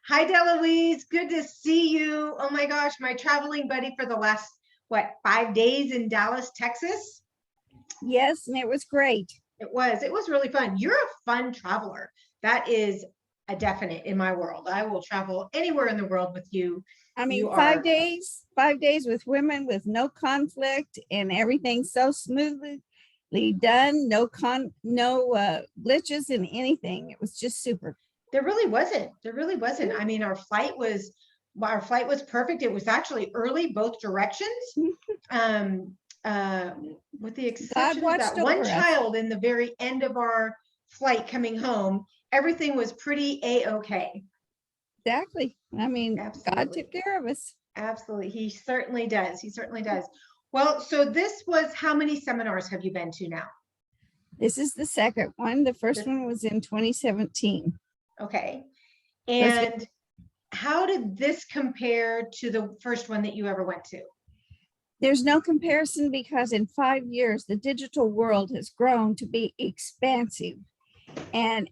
Hi, Deloise. Good to see you. Oh my gosh, my traveling buddy for the last, 5 days in Dallas, Texas. Yes, and it was great. It was really fun. You're a fun traveler. That is a definite in my world. I will travel anywhere in the world with you. I You mean, are, 5 days with women with no conflict and everything so smoothly done. No glitches in anything. It was just super. there really wasn't. There really wasn't. I mean, our flight was perfect. It was actually early both directions. Um, uh, with the God exception of watched that one over us. child in the very end of our flight coming home, everything was pretty a-okay. Exactly. I mean, God took Absolutely. care of us. Absolutely. He certainly does. He certainly does. Well, so this was, how many seminars have you been to now? This is the second one. The first This, one was in 2017. okay. So it's And how did this compare to the first one that you ever went to? There's no comparison because in 5 years, the digital world has grown to be expansive. And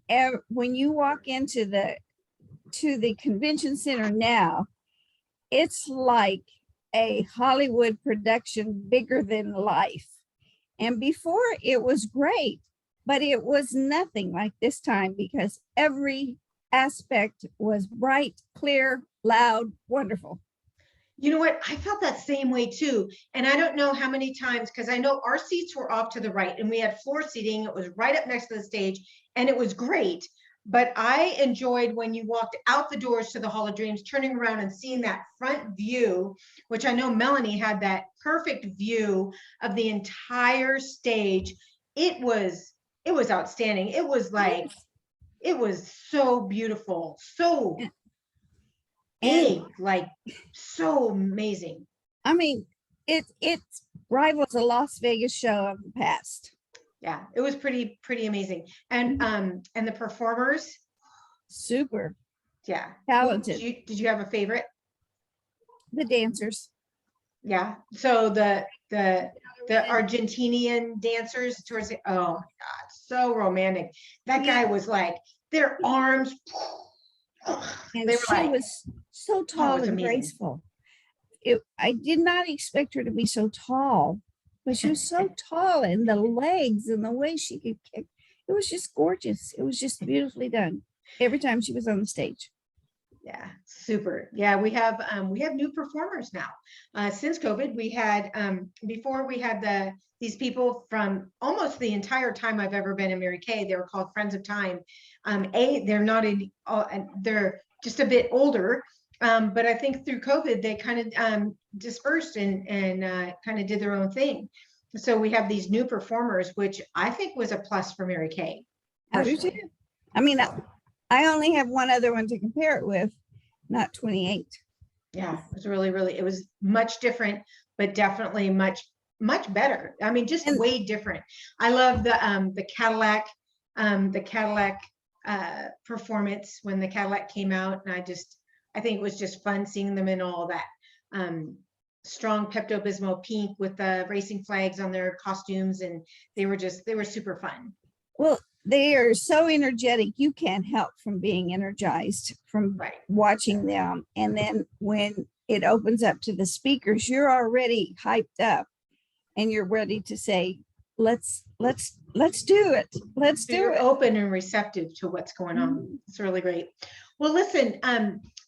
when you walk into the convention center now, it's like a Hollywood production bigger than life. And before it was great, but it was nothing like this time because every aspect was bright, clear, loud, wonderful. You know what? I felt that same way too. And I don't know how many times, because I know our seats were off to the right and we had floor seating. It was right up next to the stage and it was great. But I enjoyed when you walked out the doors to the Hall of Dreams, turning around and seeing that front view, which I know Melanie had that perfect view of the entire stage. It was outstanding. It was like, Yes. it was so beautiful, so And big, like so amazing. I mean, it rivals a Las Vegas show of the past. Yeah, it was pretty amazing. And the performers, Super yeah. Who did talented. you have a favorite? The dancers. Yeah. So the Argentinian dancers towards the, oh my God, so romantic. That Yeah, guy was like, their arms, and they were she like, was so oh, it tall was and amazing. graceful. I did not expect her to be so tall, but she was so tall, and the legs and the way she could kick. It was just gorgeous. It was just beautifully done every time she was on the stage. Yeah, super. Yeah, we have new performers now. Since COVID, we had before we had these people from almost the entire time I've ever been in Mary Kay. They were called Friends of Time. They're not in, they're just a bit older. But I think through COVID, they kind of dispersed and kind of did their own thing. So we have these new performers, which I think was a plus for Mary Kay, I do too. personally. I mean, So I only have one other one to compare it with, not 28. yeah, it was it was much different, but definitely much better. I mean, just And way different. I love the Cadillac performance when the Cadillac came out, and I think it was just fun seeing them in all that um strong Pepto-Bismol pink with the racing flags on their costumes, and they were super fun. well, they are so energetic. You can't help from being energized from Right. watching them. And then when it opens up to the speakers, you're already hyped up and you're ready to say, let's do it. Let's So do you're it. open and receptive to what's going on. Mhm. It's really great. Well, listen,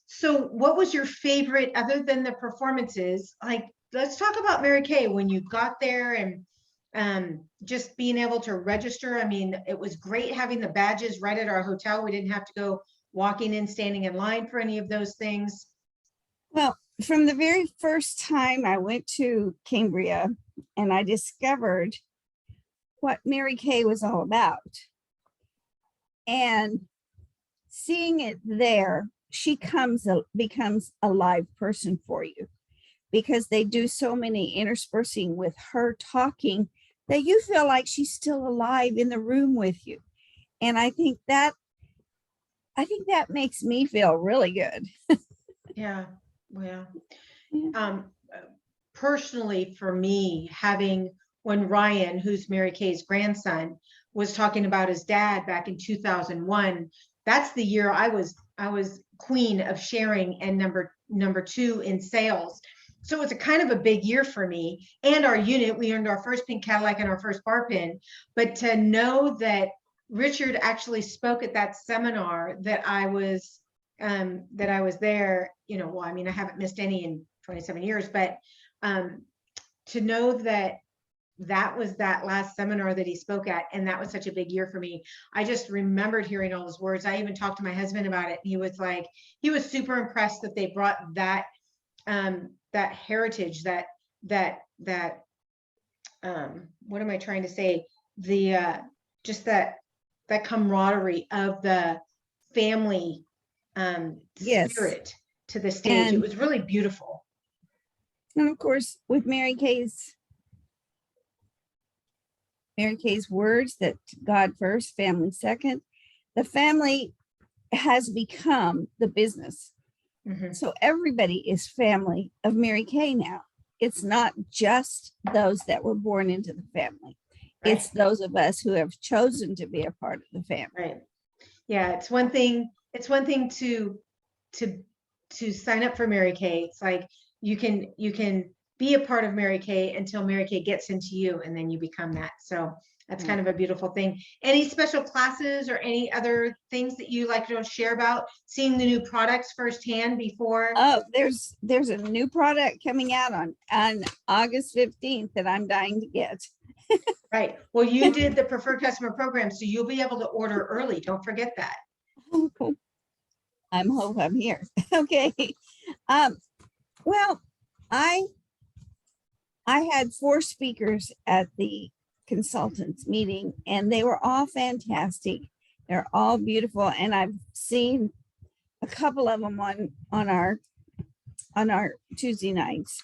so what was your favorite other than the performances? Like, let's talk about Mary Kay when you got there and just being able to register. I mean, it was great having the badges right at our hotel. We didn't have to go walking in, standing in line for any of those things. Well, from the very first time I went to Cambria and I discovered what Mary Kay was all about, and seeing it there, becomes a live person for you because they do so many interspersing with her talking that you feel like she's still alive in the room with you. And I think that makes me feel really good. Yeah, well, Yeah. um, personally for me, having when Ryan, who's Mary Kay's grandson, was talking about his dad back in 2001, that's the year I was queen of sharing and number two in sales. So it was a kind of a big year for me and our unit. We earned our first pink Cadillac and our first bar pin. But to know that Richard actually spoke at that seminar, that I was there, well, I mean, I haven't missed any in 27 years, but to know that was that last seminar that he spoke at, and that was such a big year for me. I just remembered hearing all those words. I even talked to my husband about it. And he was super impressed that they brought that that heritage, that what am I trying to say? The just that camaraderie of the family Yes. spirit to the stage. It And, was really beautiful. and of course, with Mary Kay's words that God first, family second, the family has become the business. Mhm. So everybody is family of Mary Kay now. It's not just those that were born into the family. Right. It's those of us who have chosen to be a part of the family. Right. Yeah, it's one thing to sign up for Mary Kay. It's like you can be a part of Mary Kay until Mary Kay gets into you, and then you become that. So that's kind of a beautiful thing. Any special classes or any other things that you like to share about seeing the new products firsthand before? Oh, there's a new product coming out on August 15th that I'm dying to get. Right. Well, you did the preferred customer program, so you'll be able to order early. Don't forget that. I'm hope I'm here. Okay. Well, I had 4 speakers at the consultants meeting, and they were all fantastic. They're all beautiful, and I've seen a couple of them on our Tuesday nights.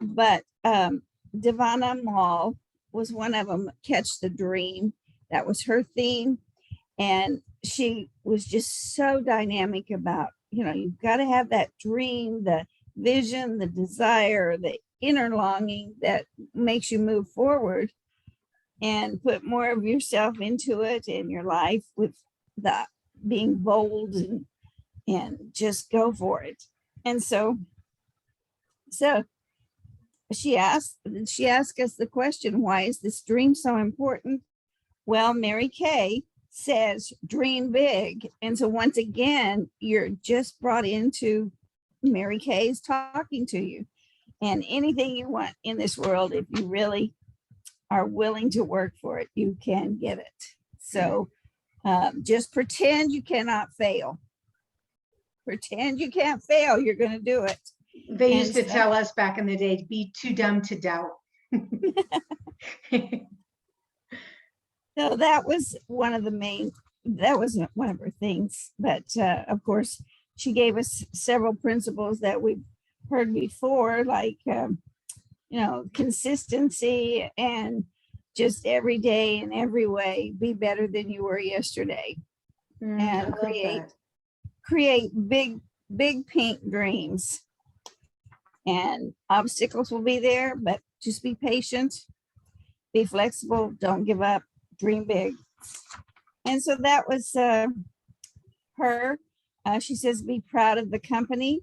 But Devana Mall was one of them. Catch the Dream, that was her theme, and she was just so dynamic about, you've got to have that dream, the vision, the desire, the inner longing that makes you move forward and put more of yourself into it in your life, with the being bold and just go for it. And so she asked us the question, why is this dream so important? Well, Mary Kay says dream big. And so once again, you're just brought into Mary Kay's talking to you. And anything you want in this world, if you really are willing to work for it, you can get it. So just pretend you cannot fail. Pretend you can't fail. You're going to do it. They used to tell us back in the day, be too dumb to doubt. So that was one of her things. But of course, she gave us several principles that we've heard before, like, consistency and just every day in every way, be better than you were yesterday. And create big pink dreams. And obstacles will be there, but just be patient, be flexible, don't give up, dream big. And so that was her. She says, be proud of the company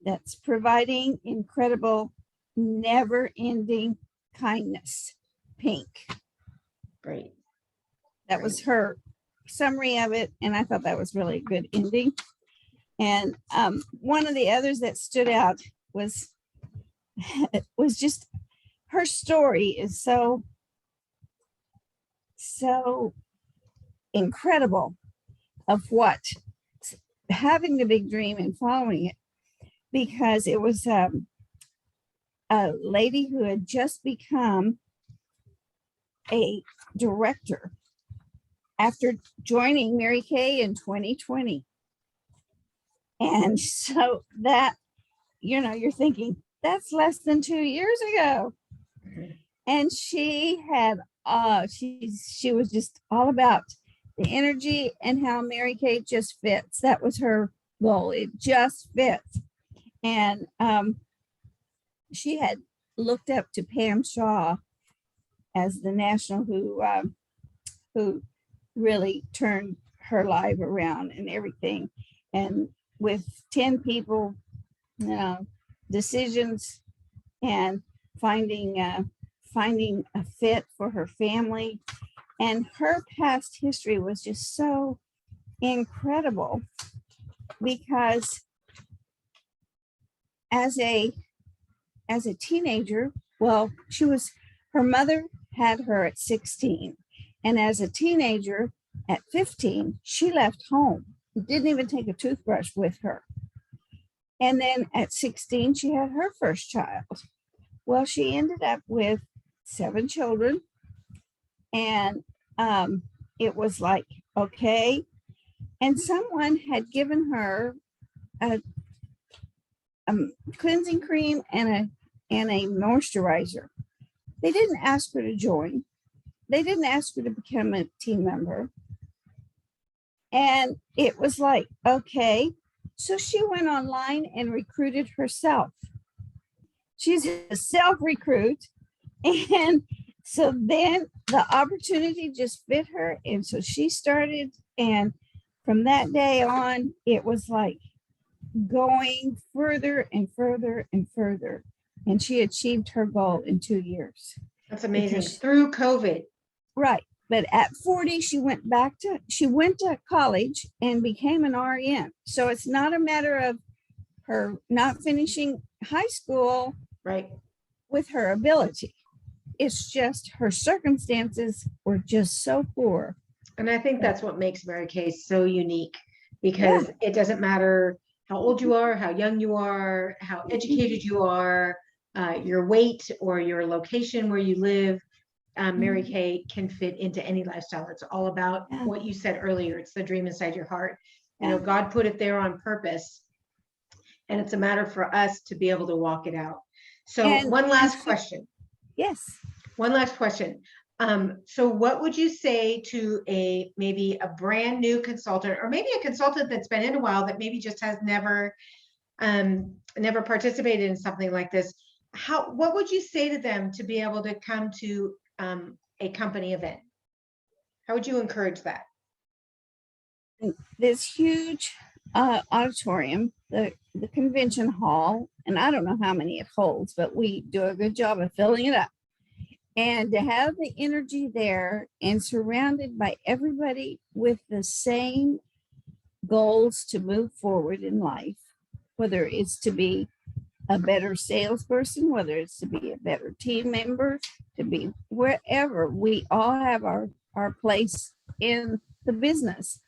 that's providing incredible, never-ending kindness. Pink. Great. That was her summary of it, and I thought that was really a good ending. And one of the others that stood out was just her story is so incredible of what having the big dream and following it, because it was a lady who had just become a director after joining Mary Kay in 2020. And so that, you're thinking that's less than 2 years ago. And she had, she was just all about the energy and how Mary Kay just fits. That was her goal. It just fits. And she had looked up to Pam Shaw as the national who really turned her life around and everything. And with 10 people, decisions and finding a fit for her family. And her past history was just so incredible because as a teenager, well, her mother had her at 16. And as a teenager at 15, she left home, didn't even take a toothbrush with her. And then at 16, she had her first child. Well, she ended up with 7 children. And it was like, okay. And someone had given her a cleansing cream and a moisturizer. They didn't ask her to join. They didn't ask her to become a team member. And it was like, okay. So she went online and recruited herself. She's a self-recruit. And so then the opportunity just fit her. And so she started. And from that day on, it was like going further and further and further. And she achieved her goal in 2 years. That's amazing. Through COVID. Right. But at 40, she went to college and became an RN. So it's not a matter of her not finishing high school right with her ability. It's just her circumstances were just so poor. And I think that's what makes Mary Kay so unique, because it doesn't matter how old you are, how young you are, how educated you are, your weight or your location where you live. Mary Kay can fit into any lifestyle. It's all about what you said earlier. It's the dream inside your heart. You know, God put it there on purpose, and it's a matter for us to be able to walk it out. So one last question. Yes. One last question. So what would you say to maybe a brand new consultant, or maybe a consultant that's been in a while that maybe just has never participated in something like this? What would you say to them to be able to come to a company event? How would you encourage that? This huge auditorium, the convention hall, and I don't know how many it holds, but we do a good job of filling it up. And to have the energy there and surrounded by everybody with the same goals to move forward in life, whether it's to be a better salesperson, whether it's to be a better team member, to be wherever, we all have our place in the business.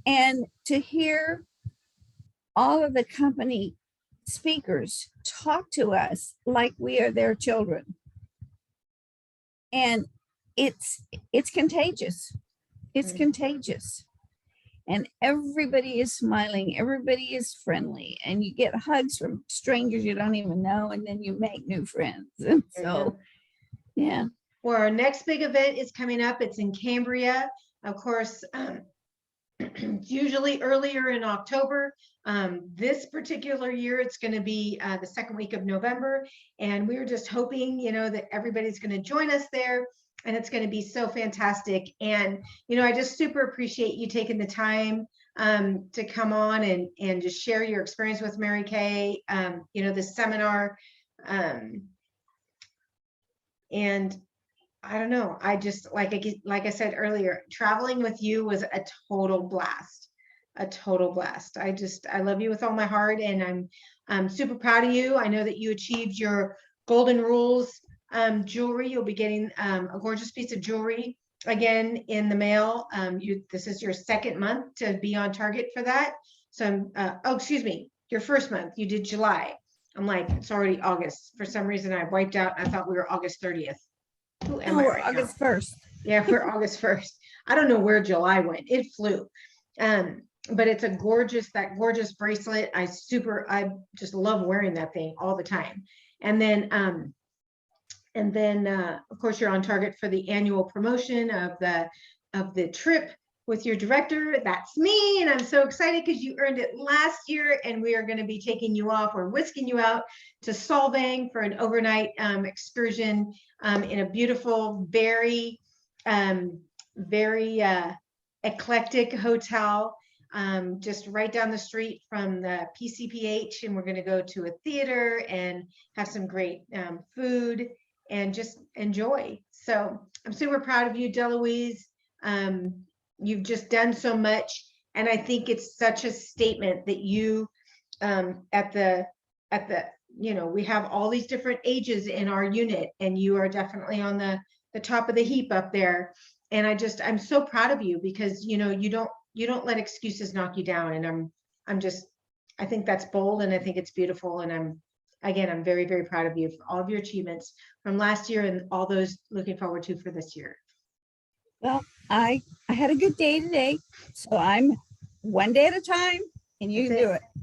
And to hear all of the company speakers talk to us like we are their children. And it's contagious. It's contagious. And everybody is smiling, everybody is friendly, and you get hugs from strangers you don't even know, and then you make new friends. And so, yeah. Well, our next big event is coming up. It's in Cambria. Of course, usually earlier in October. This particular year, it's going to be the second week of November. And we're just hoping, that everybody's going to join us there. And it's going to be so fantastic. And, I just super appreciate you taking the time to come on and just share your experience with Mary Kay, this seminar. And I don't know, I just, like I said earlier, traveling with you was a total blast, I love you with all my heart, and I'm super proud of you. I know that you achieved your Golden Rules jewelry. You'll be getting a gorgeous piece of jewelry again in the mail. This is your second month to be on target for that. So excuse me, your first month. You did July. I'm like, it's already August. For some reason I wiped out. I thought we were August 30th. Who am I right August now? 1st. Yeah, we're August 1st. I don't know where July went. It flew. But it's that gorgeous bracelet. I just love wearing that thing all the time. And then of course you're on target for the annual promotion of the trip with your director. That's me, and I'm so excited because you earned it last year, and we are going to be taking you off. We're whisking you out to Solvang for an overnight excursion in a beautiful, very eclectic hotel. just right down the street from the PCPH, and we're going to go to a theater and have some great food and just enjoy. So I'm super proud of you, Deloise. You've just done so much, and I think it's such a statement that you at the we have all these different ages in our unit, and you are definitely on the top of the heap up there. And I'm so proud of you, because you don't let excuses knock you down. And I think that's bold, and I think it's beautiful. And I'm very, very proud of you for all of your achievements from last year and all those looking forward to for this year. Well, I had a good day today, so I'm one day at a time, and you That's do it. it.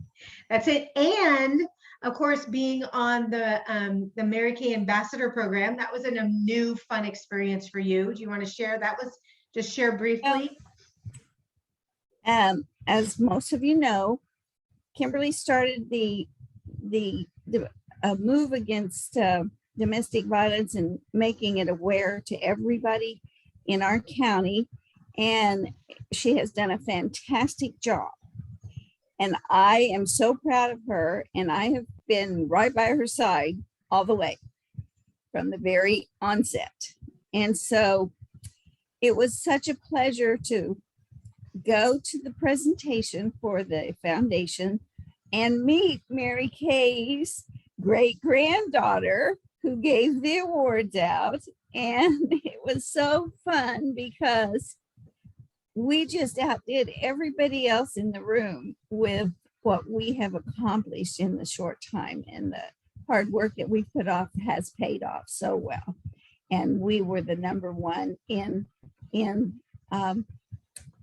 That's it. And of course, being on the Mary Kay Ambassador Program, that was a new fun experience for you. Do you want to share? That was just share briefly. As most of you know, Kimberly started the move against domestic violence and making it aware to everybody in our county, and she has done a fantastic job. And I am so proud of her, and I have been right by her side all the way from the very onset. And so it was such a pleasure to go to the presentation for the foundation and meet Mary Kay's great granddaughter, who gave the awards out. And it was so fun because we just outdid everybody else in the room with what we have accomplished in the short time, and the hard work that we put off has paid off so well. And we were the #1 in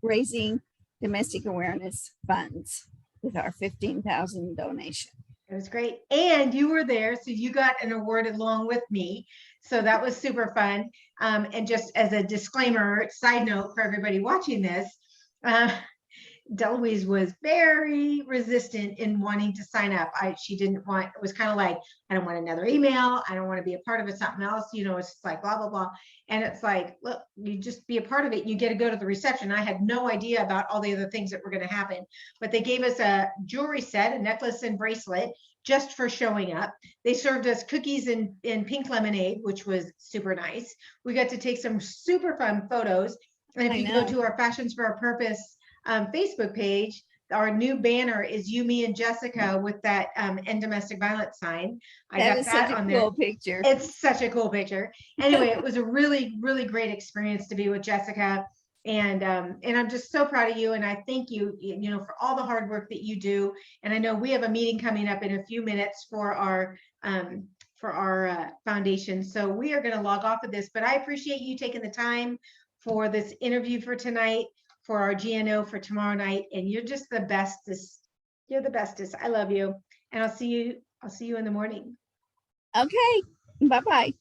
raising domestic awareness funds with our 15,000 donation. It was great. And you were there, so you got an award along with me. So that was super fun. And just as a disclaimer, side note for everybody watching this, Deloise was very resistant in wanting to sign up. She didn't want, it was kind of like, I don't want another email. I don't want to be a part of it, something else, it's just like blah, blah, blah. And it's like, look, you just be a part of it. You get to go to the reception. I had no idea about all the other things that were going to happen, but they gave us a jewelry set, a necklace and bracelet, just for showing up. They served us cookies and pink lemonade, which was super nice. We got to take some super fun photos. And if you go to our Fashions for a Purpose Facebook page, our new banner is you, me, and Jessica with that end domestic violence sign. I got that on there. Cool picture. It's such a cool picture. Anyway, it was a really, really great experience to be with Jessica. And I'm just so proud of you. And I thank you, for all the hard work that you do. And I know we have a meeting coming up in a few minutes for our foundation. So we are going to log off of this, but I appreciate you taking the time for this interview for tonight, for our GNO for tomorrow night. And you're just the bestest. You're the bestest. I love you. And I'll see you in the morning. Okay. Bye-bye.